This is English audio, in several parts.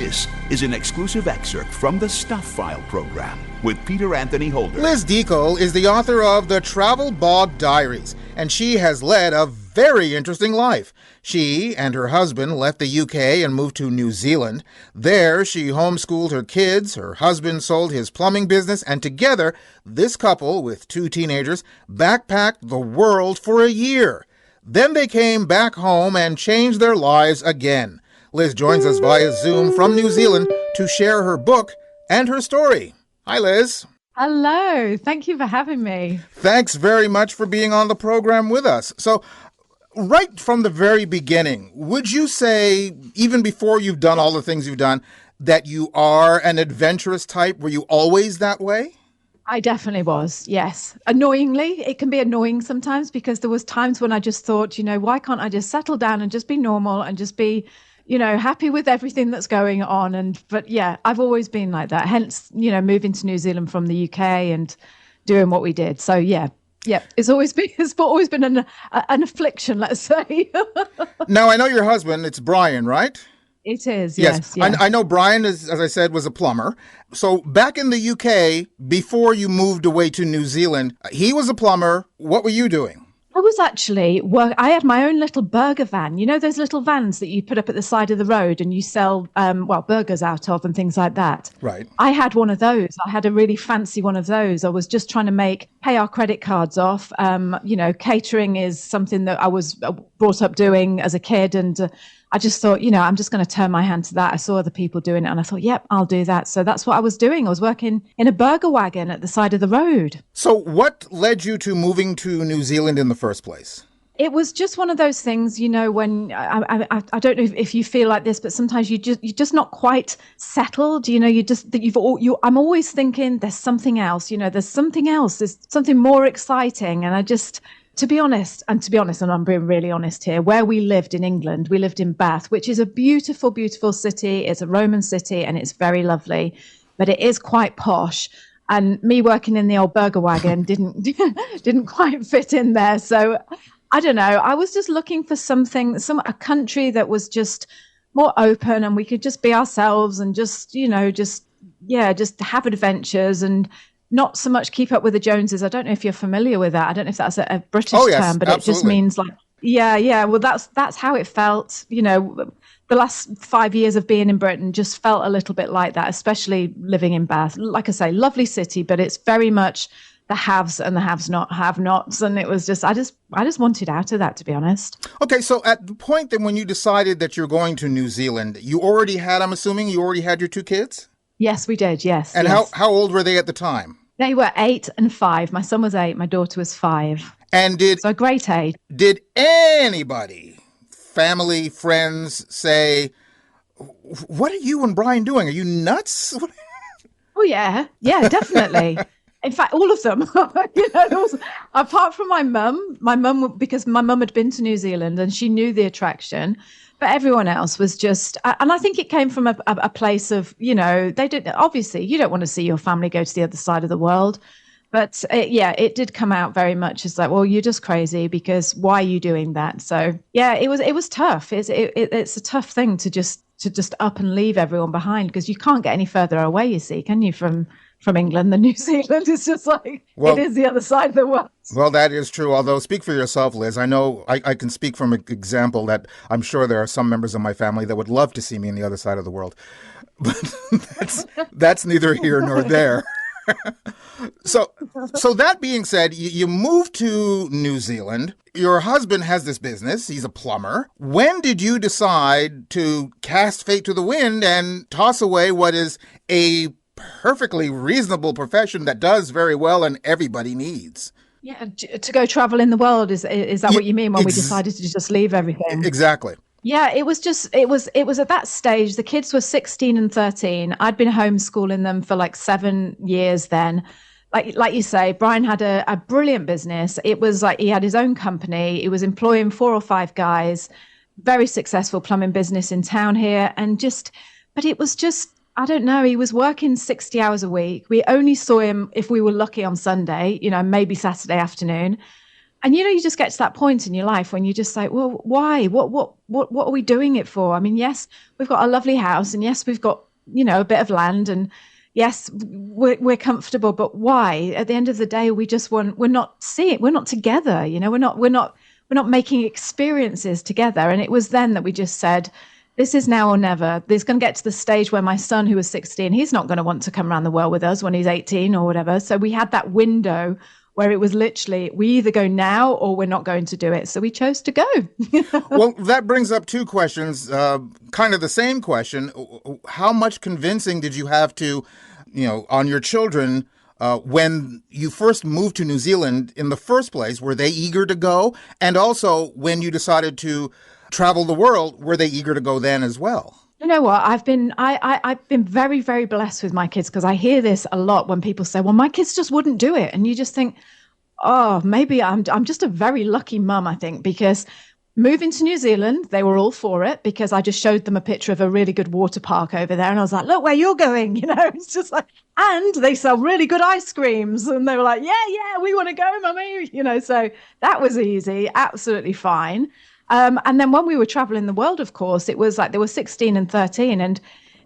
This is an exclusive excerpt from the Stuph File Program with Peter Anthony Holder. Liz Deacle is the author of the Travel Bog Diaries, and she has led a very interesting life. She and her husband left the UK and moved to New Zealand. There, she homeschooled her kids, her husband sold his plumbing business, and together, this couple, with 2 teenagers, backpacked the world for a year. Then they came back home and changed their lives again. Liz joins us via Zoom from New Zealand to share her book and her story. Hi, Liz. Hello. Thank you for having me. Thanks very much for being on the program with us. So, right from the very beginning, would you say, even before you've done all the things you've done, that you are an adventurous type? Were you always that way? I definitely was, yes. Annoyingly, it can be annoying sometimes because there was times when I just thought, why can't I just settle down and just be normal and just be, happy with everything that's going on. But yeah, I've always been like that. Hence, moving to New Zealand from the UK and doing what we did. So yeah, it's always been an affliction, let's say. Now, I know your husband, it's Brian, right? It is, yes. I know Brian, as I said, was a plumber. So back in the UK, before you moved away to New Zealand, he was a plumber. What were you doing? I was actually, I had my own little burger van. Those little vans that you put up at the side of the road and you sell, burgers out of and things like that. Right. I had one of those. I had a really fancy one of those. I was just trying to pay our credit cards off. Catering is something that I was brought up doing as a kid. And I just thought, I'm just going to turn my hand to that. I saw other people doing it and I thought, yep, I'll do that. So that's what I was doing. I was working in a burger wagon at the side of the road. So what led you to moving to New Zealand in the first place? It was just one of those things, when I don't know if you feel like this, but sometimes you're just not quite settled. I'm always thinking there's something else. There's something else. There's something more exciting. And to be honest, and I'm being really honest here, where we lived in England, we lived in Bath, which is a beautiful, beautiful city. It's a Roman city and it's very lovely, but it is quite posh. And me working in the old burger wagon didn't quite fit in there. So I don't know. I was just looking for a country that was just more open and we could just be ourselves and just have adventures and not so much keep up with the Joneses. I don't know if you're familiar with that. I don't know if that's a British term, but absolutely. It just means like, yeah. Well, that's how it felt. The last 5 years of being in Britain just felt a little bit like that, especially living in Bath. Like I say, lovely city, but it's very much the haves and the have-nots. And it was just, I just wanted out of that, to be honest. Okay, so at the point that when you decided that you're going to New Zealand, I'm assuming you already had your 2 kids? Yes, we did, yes. And yes. How old were they at the time? They were 8 and 5. My son was 8, my daughter was 5. And so a great age. Did anybody, family, friends, say, what are you and Brian doing? Are you nuts? Oh, yeah, definitely. In fact, all of them, apart from my mum, because my mum had been to New Zealand and she knew the attraction. But everyone else was just, and I think it came from a place of, obviously you don't want to see your family go to the other side of the world. But it did come out very much as like, well, you're just crazy because why are you doing that? So, yeah, it was tough. It's a tough thing to just up and leave everyone behind because you can't get any further away, you see, can you, from England than New Zealand? It's just like, it is the other side of the world. Well, that is true. Although, speak for yourself, Liz. I know I can speak from an example that I'm sure there are some members of my family that would love to see me on the other side of the world. But that's neither here nor there. So that being said, you moved to New Zealand. Your husband has this business. He's a plumber. When did you decide to cast fate to the wind and toss away what is a perfectly reasonable profession that does very well and everybody needs? Yeah, to go travel in the world, is that what you mean when we decided to just leave everything? Exactly. Yeah, it was at that stage, the kids were 16 and 13. I'd been homeschooling them for like 7 years then. Like you say, Brian had a brilliant business. It was like he had his own company. He was employing 4 or 5 guys, very successful plumbing business in town here. But it was just, I don't know, he was working 60 hours a week. We only saw him if we were lucky on Sunday, maybe Saturday afternoon. And you just get to that point in your life when you just say, well, why? What are we doing it for? I mean, yes, we've got a lovely house, and yes, we've got, a bit of land, and yes, we're comfortable, but why? At the end of the day, we're not together, we're not making experiences together. And it was then that we just said, this is now or never. There's going to get to the stage where my son, who was 16, he's not going to want to come around the world with us when he's 18 or whatever. So we had that window where it was literally, we either go now or we're not going to do it. So we chose to go. Well, that brings up two questions, kind of the same question. How much convincing did you have to, on your children when you first moved to New Zealand in the first place? Were they eager to go? And also, when you decided to travel the world, were they eager to go then as well? You know what? I've been very, very blessed with my kids, because I hear this a lot when people say, well, my kids just wouldn't do it. And you just think, oh, maybe I'm just a very lucky mum, I think, because moving to New Zealand, they were all for it, because I just showed them a picture of a really good water park over there. And I was like, look where you're going. It's just like, and they sell really good ice creams. And they were like, yeah, we want to go, mummy. So that was easy. Absolutely fine. And then when we were traveling the world, of course, it was like they were 16 and 13. And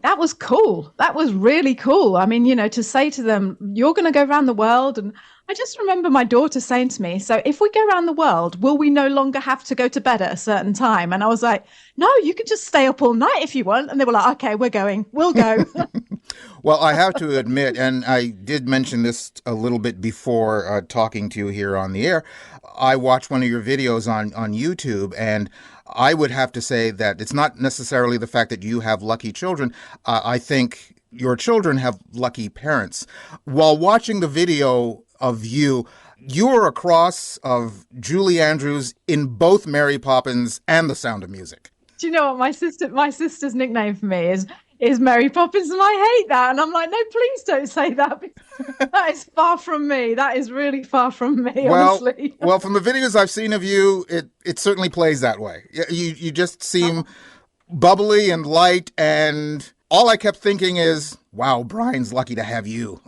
that was cool. That was really cool. I mean, to say to them, you're going to go around the world. And I just remember my daughter saying to me, so if we go around the world, will we no longer have to go to bed at a certain time? And I was like, no, you can just stay up all night if you want. And they were like, okay, we're going. We'll go. Well, I have to admit, and I did mention this a little bit before talking to you here on the air, I watched one of your videos on YouTube, and I would have to say that it's not necessarily the fact that you have lucky children. I think your children have lucky parents. While watching the video of you, you were a cross of Julie Andrews in both Mary Poppins and The Sound of Music. Do you know what my sister's nickname for me is Mary Poppins, and I hate that. And I'm like, no, please don't say that. That is far from me. That is really far from me, honestly. Well, from the videos I've seen of you, it certainly plays that way. You just seem bubbly and light, and all I kept thinking is, wow, Brian's lucky to have you.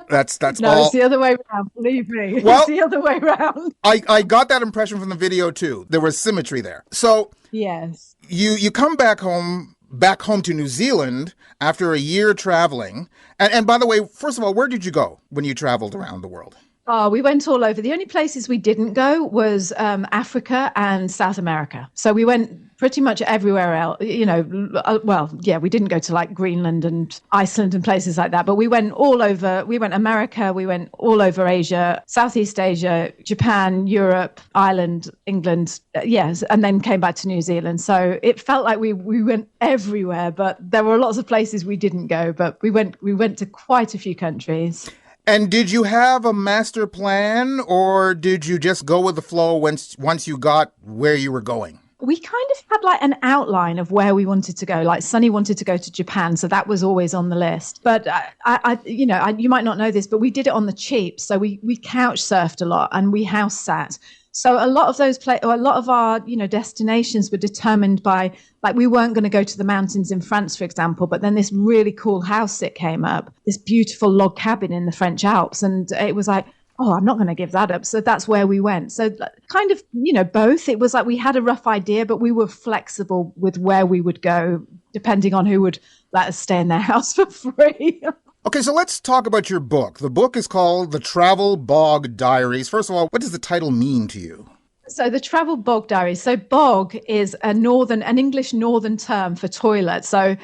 That's no, all. It's the other way around, believe me. Well, it's the other way around. I got that impression from the video too. There was symmetry there. So yes, you come back home to New Zealand after a year traveling. And by the way, first of all, where did you go when you traveled around the world? Oh, we went all over. The only places we didn't go was Africa and South America. So we went pretty much everywhere else, we didn't go to like Greenland and Iceland and places like that, but we went all over. We went America, we went all over Asia, Southeast Asia, Japan, Europe, Ireland, England, yes, and then came back to New Zealand. So it felt like we went everywhere, but there were lots of places we didn't go, but we went to quite a few countries. And did you have a master plan, or did you just go with the flow once you got where you were going? We kind of had like an outline of where we wanted to go. Like Sunny wanted to go to Japan, so that was always on the list. But you might not know this, but we did it on the cheap. So we couch surfed a lot and we house sat. So a lot of our destinations were determined by, like, we weren't going to go to the mountains in France, for example, but then this really cool house sit came up, this beautiful log cabin in the French Alps, and it was like, oh, I'm not going to give that up. So that's where we went. So kind of, both. It was like we had a rough idea, but we were flexible with where we would go, depending on who would let us stay in their house for free. Okay, so let's talk about your book. The book is called The Travel Bog Diaries. First of all, what does the title mean to you? So the Travel Bog Diaries. So bog is an English northern term for toilet. So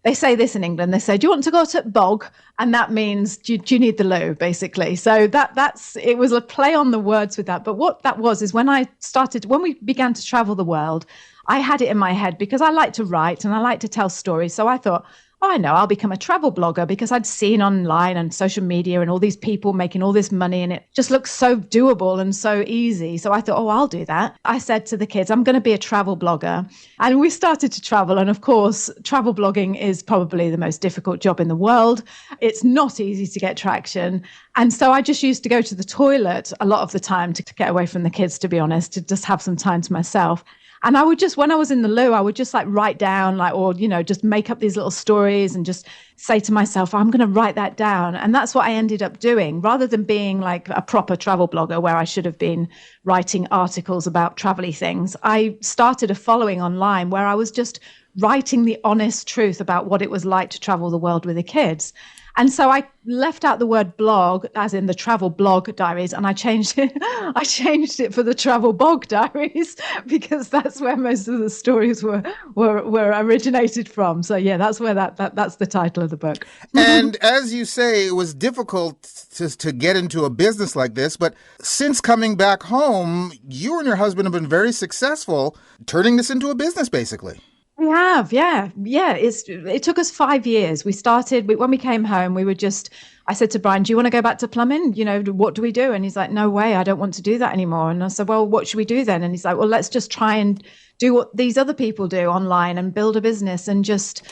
they say this in England. They say, do you want to go to bog? And that means, do you need the loo, basically. So it was a play on the words with that. But what that was is when we began to travel the world, I had it in my head because I like to write and I like to tell stories. So I thought, I know, I'll become a travel blogger, because I'd seen online and social media and all these people making all this money, and it just looks so doable and so easy. So I thought, I'll do that. I said to the kids, I'm going to be a travel blogger. And we started to travel. And of course, travel blogging is probably the most difficult job in the world. It's not easy to get traction. And so I just used to go to the toilet a lot of the time to get away from the kids, to be honest, to just have some time to myself. And I would just, when I was in the loo, I would just like write down like, or, just make up these little stories and just say to myself, I'm going to write that down. And that's what I ended up doing rather than being like a proper travel blogger where I should have been writing articles about travel-y things. I started a following online where I was just writing the honest truth about what it was like to travel the world with the kids. And so I left out the word blog, as in the Travel Blog Diaries, and I changed it. I changed it for the Travel Bog Diaries because that's where most of the stories were originated from. So yeah, that's where that's the title of the book. And as you say, it was difficult to get into a business like this. But since coming back home, you and your husband have been very successful turning this into a business, basically. We have, yeah. It took us 5 years. We started, when we came home, I said to Brian, do you want to go back to plumbing? What do we do? And he's like, no way, I don't want to do that anymore. And I said, well, what should we do then? And he's like, well, let's just try and do what these other people do online and build a business and just,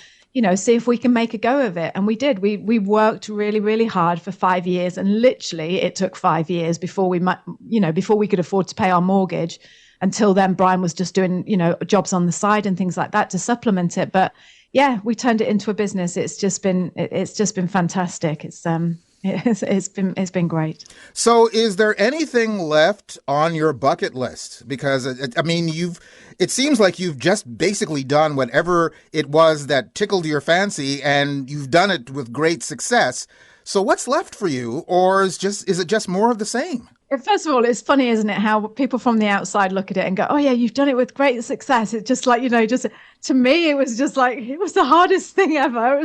see if we can make a go of it. And we did. We worked really, really hard for 5 years. And literally it took 5 years before we could afford to pay our mortgage. Until then, Brian was just doing, jobs on the side and things like that to supplement it. But yeah, we turned it into a business. It's just been fantastic. It's been great. So is there anything left on your bucket list? Because it seems like you've just basically done whatever it was that tickled your fancy, and you've done it with great success. So what's left for you? Or is it just more of the same? First of all, it's funny, isn't it, how people from the outside look at it and go, oh, yeah, you've done it with great success. It's just like, just to me, it was just like, it was the hardest thing ever.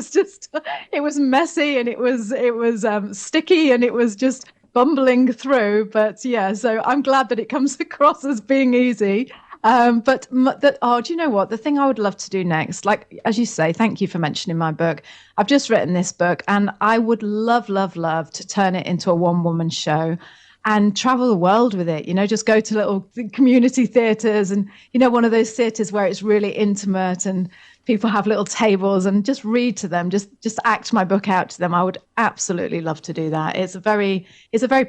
It was messy and it was sticky and it was just bumbling through. But yeah, so I'm glad that it comes across as being easy. Do you know what? The thing I would love to do next, like, as you say, thank you for mentioning my book. I've just written this book and I would love, love, love to turn it into a one-woman show and travel the world with it, just go to little community theatres and, one of those theatres where it's really intimate and people have little tables and just read to them, just act my book out to them. I would absolutely love to do that. It's a very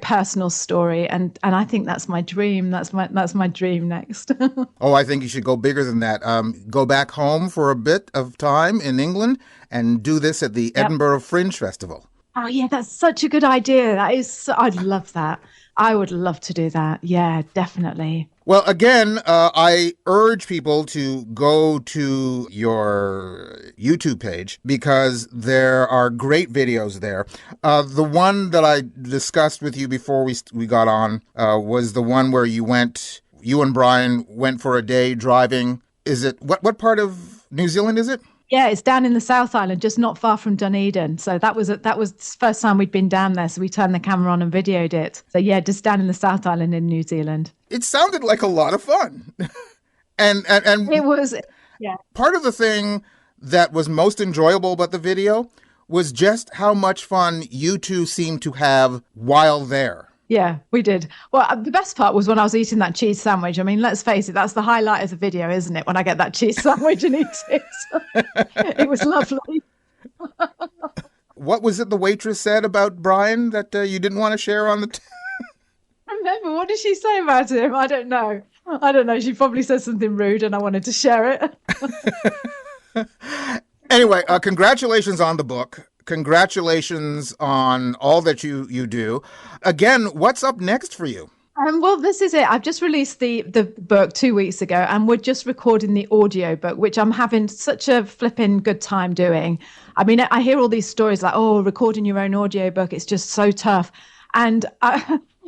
personal story. And I think that's my dream. That's my dream next. Oh, I think you should go bigger than that. Go back home for a bit of time in England and do this at the Edinburgh Fringe Festival. Oh, yeah, that's such a good idea. I'd love that. I would love to do that. Yeah, definitely. Well, again, I urge people to go to your YouTube page because there are great videos there. The one that I discussed with you before we got on was the one where you and Brian went for a day driving. Is it, what part of New Zealand is it? Yeah, it's down in the South Island, just not far from Dunedin. So that was the first time we'd been down there. So we turned the camera on and videoed it. So yeah, just down in the South Island in New Zealand. It sounded like a lot of fun. and it was, yeah. Part of the thing that was most enjoyable about the video was just how much fun you two seemed to have while there. Yeah, we did. Well, the best part was when I was eating that cheese sandwich. I mean, let's face it, that's the highlight of the video, isn't it? When I get that cheese sandwich and eat it. It was lovely. What was it the waitress said about Brian that you didn't want to share on the... Remember, what did she say about him? I don't know. She probably said something rude and I wanted to share it. Anyway, congratulations on the book. Congratulations on all that you do. Again, what's up next for you? Well, this is it. I've just released the book 2 weeks ago, and we're just recording the audio book, which I'm having such a flipping good time doing. I mean, I hear all these stories like, oh, recording your own audio book, it's just so tough. And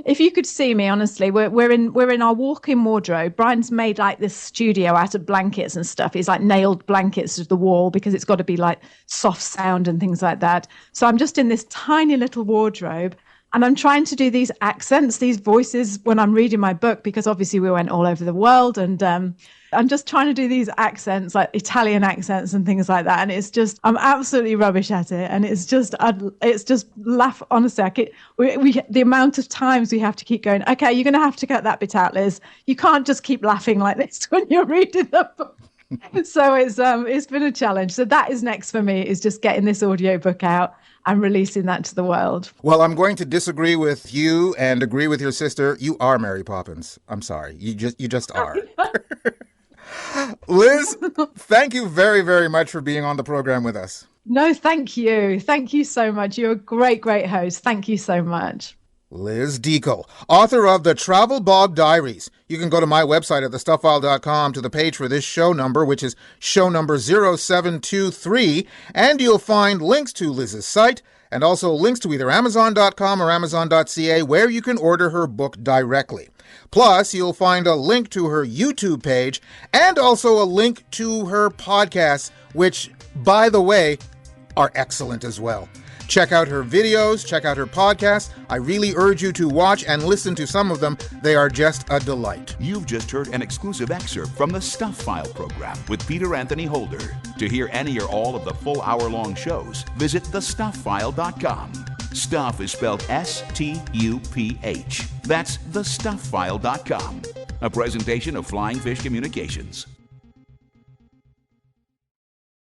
if you could see me, honestly, we're in our walk-in wardrobe. Brian's made like this studio out of blankets and stuff. He's like nailed blankets to the wall because it's got to be like soft sound and things like that. So I'm just in this tiny little wardrobe and I'm trying to do these accents, these voices when I'm reading my book, because obviously we went all over the world and I'm just trying to do these accents, like Italian accents and things like that. And it's just, I'm absolutely rubbish at it. And it's just laugh, honestly. The amount of times we have to keep going, okay, you're going to have to cut that bit out, Liz. You can't just keep laughing like this when you're reading the book. So it's been a challenge. So that is next for me, is just getting this audiobook out and releasing that to the world. Well, I'm going to disagree with you and agree with your sister. You are Mary Poppins. I'm sorry. You just are. Liz, thank you very, very much for being on the program with us. No, thank you. Thank you so much. You're a great, great host. Thank you so much. Liz Deacle, author of the Travel Bog Diaries. You can go to my website at thestufffile.com to the page for this show number, which is show number 0723, and you'll find links to Liz's site and also links to either amazon.com or amazon.ca where you can order her book directly. Plus, you'll find a link to her YouTube page and also a link to her podcasts, which, by the way, are excellent as well. Check out her videos, check out her podcasts. I really urge you to watch and listen to some of them. They are just a delight. You've just heard an exclusive excerpt from the Stuph File Program with Peter Anthony Holder. To hear any or all of the full hour-long shows, visit thestufffile.com. Stuph is spelled S-T-U-P-H. That's thestufffile.com. A presentation of Flying Fish Communications.